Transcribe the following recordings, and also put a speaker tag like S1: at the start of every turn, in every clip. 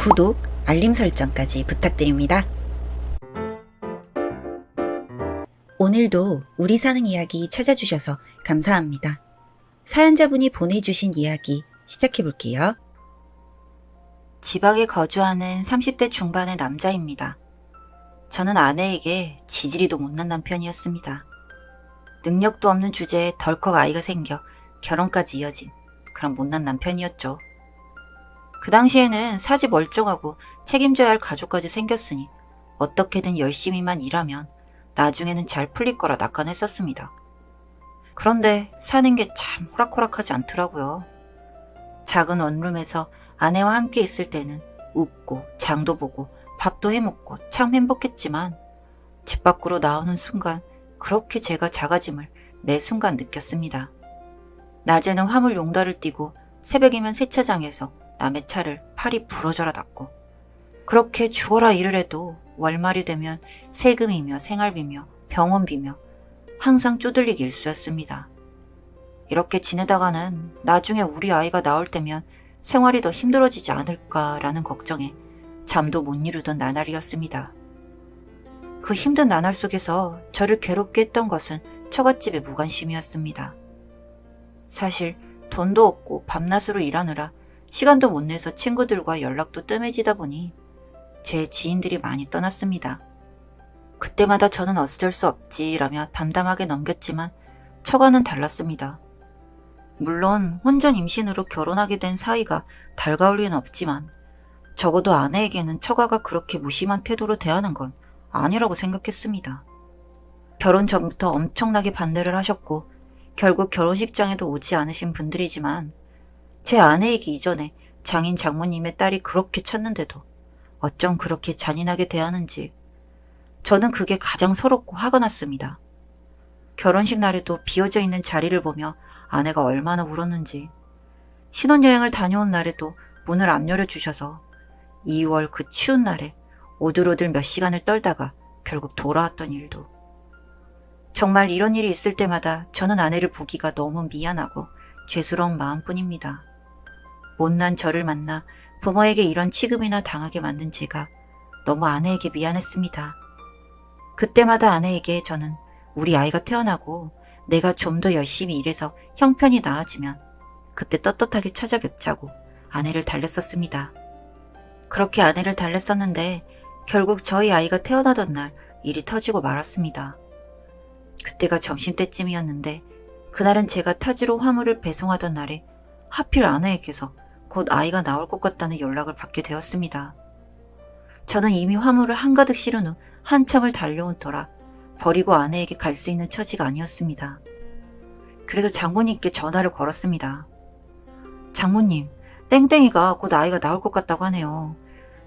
S1: 구독, 알림 설정까지 부탁드립니다. 오늘도 우리 사는 이야기 찾아주셔서 감사합니다. 사연자분이 보내주신 이야기 시작해볼게요. 지방에 거주하는 30대 중반의 남자입니다. 저는 아내에게 지지리도 못난 남편이었습니다. 능력도 없는 주제에 덜컥 아이가 생겨 결혼까지 이어진 그런 못난 남편이었죠. 그 당시에는 사지 멀쩡하고 책임져야 할 가족까지 생겼으니 어떻게든 열심히만 일하면 나중에는 잘 풀릴 거라 낙관했었습니다. 그런데 사는 게 참 호락호락하지 않더라고요. 작은 원룸에서 아내와 함께 있을 때는 웃고 장도 보고 밥도 해먹고 참 행복했지만 집 밖으로 나오는 순간 그렇게 제가 작아짐을 매 순간 느꼈습니다. 낮에는 화물 용달을 띠고 새벽이면 세차장에서 남의 차를 팔이 부러져라 닦고 그렇게 죽어라 일을 해도 월말이 되면 세금이며 생활비며 병원비며 항상 쪼들리기 일쑤였습니다. 이렇게 지내다가는 나중에 우리 아이가 나올 때면 생활이 더 힘들어지지 않을까라는 걱정에 잠도 못 이루던 나날이었습니다. 그 힘든 나날 속에서 저를 괴롭게 했던 것은 처갓집의 무관심이었습니다. 사실 돈도 없고 밤낮으로 일하느라 시간도 못 내서 친구들과 연락도 뜸해지다 보니 제 지인들이 많이 떠났습니다. 그때마다 저는 어쩔 수 없지라며 담담하게 넘겼지만 처가는 달랐습니다. 물론 혼전 임신으로 결혼하게 된 사이가 달가울 리는 없지만 적어도 아내에게는 처가가 그렇게 무심한 태도로 대하는 건 아니라고 생각했습니다. 결혼 전부터 엄청나게 반대를 하셨고 결국 결혼식장에도 오지 않으신 분들이지만 제 아내이기 이전에 장인 장모님의 딸이 그렇게 찾는데도 어쩜 그렇게 잔인하게 대하는지 저는 그게 가장 서럽고 화가 났습니다. 결혼식 날에도 비어져 있는 자리를 보며 아내가 얼마나 울었는지 신혼여행을 다녀온 날에도 문을 안 열어주셔서 2월 그 추운 날에 오들오들 몇 시간을 떨다가 결국 돌아왔던 일도 정말 이런 일이 있을 때마다 저는 아내를 보기가 너무 미안하고 죄스러운 마음뿐입니다. 못난 저를 만나 부모에게 이런 취급이나 당하게 만든 제가 너무 아내에게 미안했습니다. 그때마다 아내에게 저는 우리 아이가 태어나고 내가 좀 더 열심히 일해서 형편이 나아지면 그때 떳떳하게 찾아뵙자고 아내를 달랬었습니다. 그렇게 아내를 달랬었는데 결국 저희 아이가 태어나던 날 일이 터지고 말았습니다. 그때가 점심때쯤이었는데 그날은 제가 타지로 화물을 배송하던 날에 하필 아내에게서 곧 아이가 나올 것 같다는 연락을 받게 되었습니다. 저는 이미 화물을 한가득 실은 후 한참을 달려온 터라 버리고 아내에게 갈 수 있는 처지가 아니었습니다. 그래서 장모님께 전화를 걸었습니다. 장모님, 땡땡이가 곧 아이가 나올 것 같다고 하네요.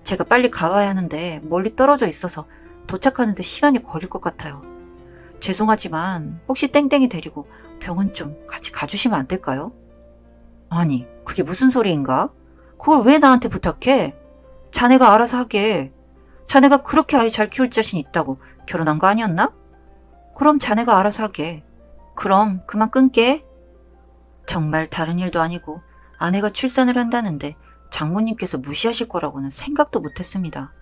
S1: 제가 빨리 가봐야 하는데 멀리 떨어져 있어서 도착하는데 시간이 걸릴 것 같아요. 죄송하지만 혹시 땡땡이 데리고 병원 좀 같이 가주시면 안 될까요? 아니, 그게 무슨 소리인가? 그걸 왜 나한테 부탁해? 자네가 알아서 하게. 자네가 그렇게 아이 잘 키울 자신 있다고 결혼한 거 아니었나? 그럼 자네가 알아서 하게. 그럼 그만 끊게. 정말 다른 일도 아니고 아내가 출산을 한다는데 장모님께서 무시하실 거라고는 생각도 못했습니다.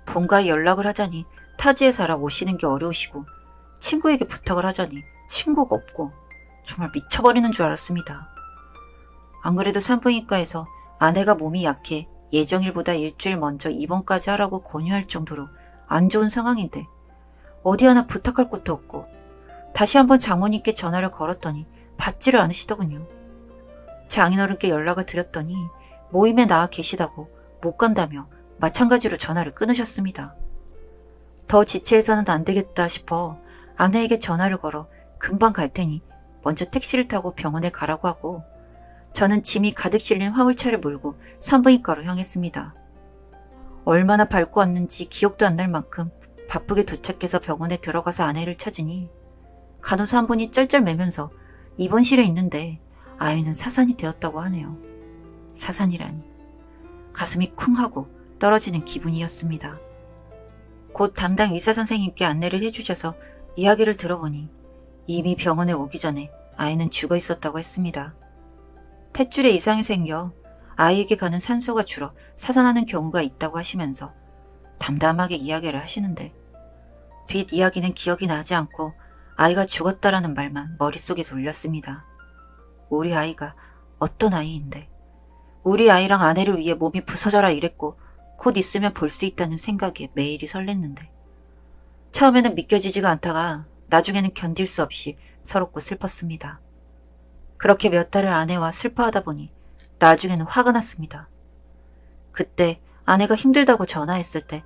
S1: 본가에 연락을 하자니 타지에 살아 오시는 게 어려우시고 친구에게 부탁을 하자니 친구가 없고 정말 미쳐버리는 줄 알았습니다. 안 그래도 산부인과에서 아내가 몸이 약해 예정일보다 일주일 먼저 입원까지 하라고 권유할 정도로 안 좋은 상황인데 어디 하나 부탁할 곳도 없고 다시 한번 장모님께 전화를 걸었더니 받지를 않으시더군요. 장인어른께 연락을 드렸더니 모임에 나와 계시다고 못 간다며 마찬가지로 전화를 끊으셨습니다. 더 지체해서는 안 되겠다 싶어 아내에게 전화를 걸어 금방 갈 테니 먼저 택시를 타고 병원에 가라고 하고 저는 짐이 가득 실린 화물차를 몰고 산부인과로 향했습니다. 얼마나 밟고 왔는지 기억도 안 날 만큼 바쁘게 도착해서 병원에 들어가서 아내를 찾으니 간호사 한 분이 쩔쩔매면서 입원실에 있는데 아이는 사산이 되었다고 하네요. 사산이라니. 가슴이 쿵 하고 떨어지는 기분이었습니다. 곧 담당 의사 선생님께 안내를 해주셔서 이야기를 들어보니 이미 병원에 오기 전에 아이는 죽어 있었다고 했습니다. 탯줄에 이상이 생겨 아이에게 가는 산소가 줄어 사산하는 경우가 있다고 하시면서 담담하게 이야기를 하시는데 뒷이야기는 기억이 나지 않고 아이가 죽었다라는 말만 머릿속에 돌렸습니다. 우리 아이가 어떤 아이인데 우리 아이랑 아내를 위해 몸이 부서져라 이랬고 곧 있으면 볼 수 있다는 생각에 매일이 설렜는데 처음에는 믿겨지지가 않다가 나중에는 견딜 수 없이 서럽고 슬펐습니다. 그렇게 몇 달을 아내와 슬퍼하다 보니 나중에는 화가 났습니다. 그때 아내가 힘들다고 전화했을 때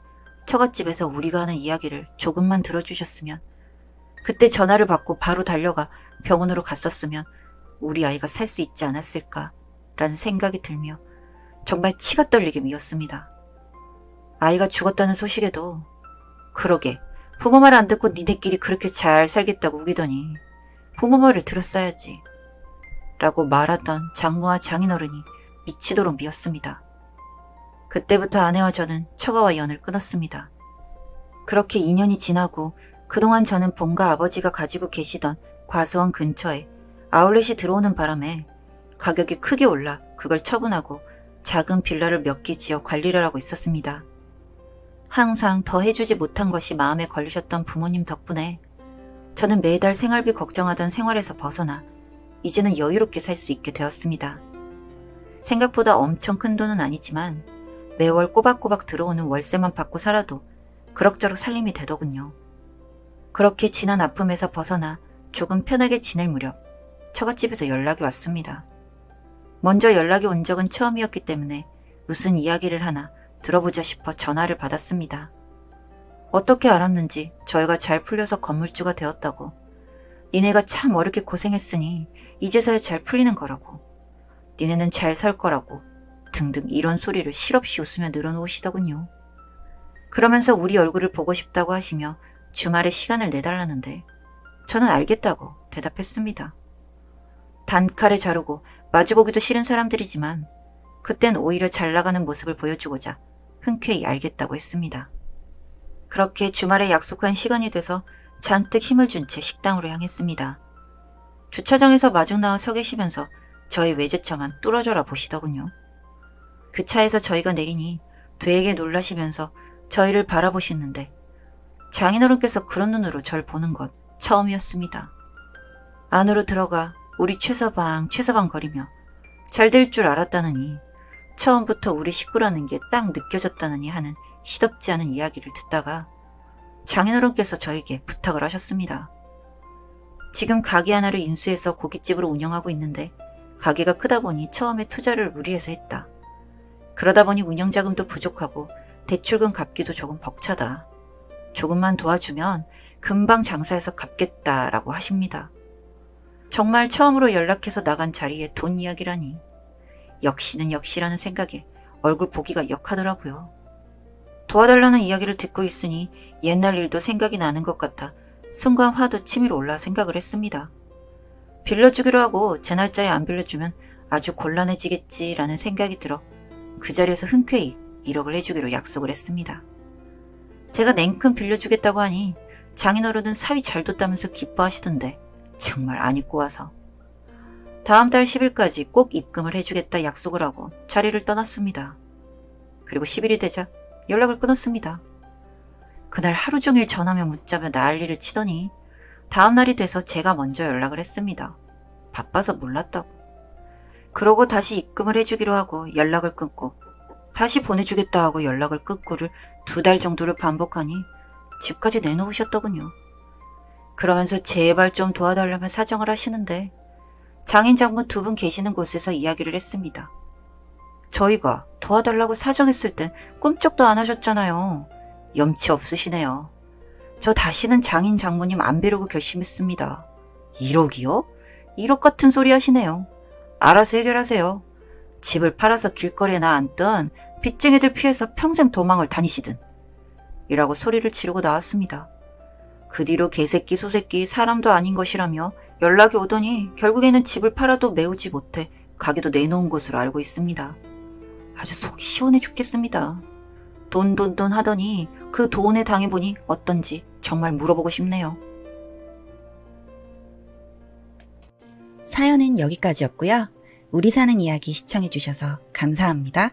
S1: 처갓집에서 우리가 하는 이야기를 조금만 들어주셨으면 그때 전화를 받고 바로 달려가 병원으로 갔었으면 우리 아이가 살 수 있지 않았을까라는 생각이 들며 정말 치가 떨리게 미웠습니다. 아이가 죽었다는 소식에도 그러게 부모 말 안 듣고 니네끼리 그렇게 잘 살겠다고 우기더니 부모 말을 들었어야지 라고 말하던 장모와 장인어른이 미치도록 미웠습니다. 그때부터 아내와 저는 처가와 연을 끊었습니다. 그렇게 2년이 지나고 그동안 저는 본가 아버지가 가지고 계시던 과수원 근처에 아울렛이 들어오는 바람에 가격이 크게 올라 그걸 처분하고 작은 빌라를 몇 개 지어 관리를 하고 있었습니다. 항상 더 해주지 못한 것이 마음에 걸리셨던 부모님 덕분에 저는 매달 생활비 걱정하던 생활에서 벗어나 이제는 여유롭게 살 수 있게 되었습니다. 생각보다 엄청 큰 돈은 아니지만 매월 꼬박꼬박 들어오는 월세만 받고 살아도 그럭저럭 살림이 되더군요. 그렇게 지난 아픔에서 벗어나 조금 편하게 지낼 무렵 처갓집에서 연락이 왔습니다. 먼저 연락이 온 적은 처음이었기 때문에 무슨 이야기를 하나 들어보자 싶어 전화를 받았습니다. 어떻게 알았는지 저희가 잘 풀려서 건물주가 되었다고, 니네가 참 어렵게 고생했으니 이제서야 잘 풀리는 거라고, 니네는 잘 살 거라고 등등 이런 소리를 실없이 웃으며 늘어놓으시더군요. 그러면서 우리 얼굴을 보고 싶다고 하시며 주말에 시간을 내달라는데 저는 알겠다고 대답했습니다. 단칼에 자르고 마주보기도 싫은 사람들이지만 그땐 오히려 잘 나가는 모습을 보여주고자 흔쾌히 알겠다고 했습니다. 그렇게 주말에 약속한 시간이 돼서 잔뜩 힘을 준 채 식당으로 향했습니다. 주차장에서 마중 나와 서 계시면서 저희 외제차만 뚫어져라 보시더군요. 그 차에서 저희가 내리니 되게 놀라시면서 저희를 바라보시는데 장인어른께서 그런 눈으로 절 보는 건 처음이었습니다. 안으로 들어가 우리 최서방 거리며 잘 될 줄 알았다느니 처음부터 우리 식구라는 게 딱 느껴졌다느니 하는 시덥지 않은 이야기를 듣다가 장인어른께서 저에게 부탁을 하셨습니다. 지금 가게 하나를 인수해서 고깃집으로 운영하고 있는데 가게가 크다 보니 처음에 투자를 무리해서 했다. 그러다 보니 운영자금도 부족하고 대출금 갚기도 조금 벅차다. 조금만 도와주면 금방 장사해서 갚겠다라고 하십니다. 정말 처음으로 연락해서 나간 자리에 돈 이야기라니 역시는 역시라는 생각에 얼굴 보기가 역하더라고요. 도와달라는 이야기를 듣고 있으니 옛날 일도 생각이 나는 것 같아 순간 화도 치밀어 올라 생각을 했습니다. 빌려주기로 하고 제 날짜에 안 빌려주면 아주 곤란해지겠지라는 생각이 들어 그 자리에서 흔쾌히 1억을 해주기로 약속을 했습니다. 제가 냉큼 빌려주겠다고 하니 장인어른은 사위 잘 뒀다면서 기뻐하시던데 정말 안 입고 와서 다음 달 10일까지 꼭 입금을 해주겠다 약속을 하고 자리를 떠났습니다. 그리고 10일이 되자 연락을 끊었습니다. 그날 하루 종일 전화며 문자며 난리를 치더니 다음 날이 돼서 제가 먼저 연락을 했습니다. 바빠서 몰랐다고. 그러고 다시 입금을 해주기로 하고 연락을 끊고 다시 보내주겠다 하고 연락을 끊고를 2달 정도를 반복하니 집까지 내놓으셨더군요. 그러면서 제발 좀 도와달라며 사정을 하시는데 장인 장모 2분 계시는 곳에서 이야기를 했습니다. 저희가 도와달라고 사정했을 땐 꿈쩍도 안 하셨잖아요. 염치 없으시네요. 저 다시는 장인 장모님 안 뵈려고 결심했습니다. 1억이요? 1억 같은 소리 하시네요. 알아서 해결하세요. 집을 팔아서 길거리에나 앉든 빚쟁이들 피해서 평생 도망을 다니시든 이라고 소리를 지르고 나왔습니다. 그 뒤로 개새끼 소새끼 사람도 아닌 것이라며 연락이 오더니 결국에는 집을 팔아도 메우지 못해 가게도 내놓은 것으로 알고 있습니다. 아주 속이 시원해 죽겠습니다. 돈 하더니 그 돈에 당해보니 어떤지 정말 물어보고 싶네요.
S2: 사연은 여기까지였고요. 우리 사는 이야기 시청해주셔서 감사합니다.
S1: 감사합니다.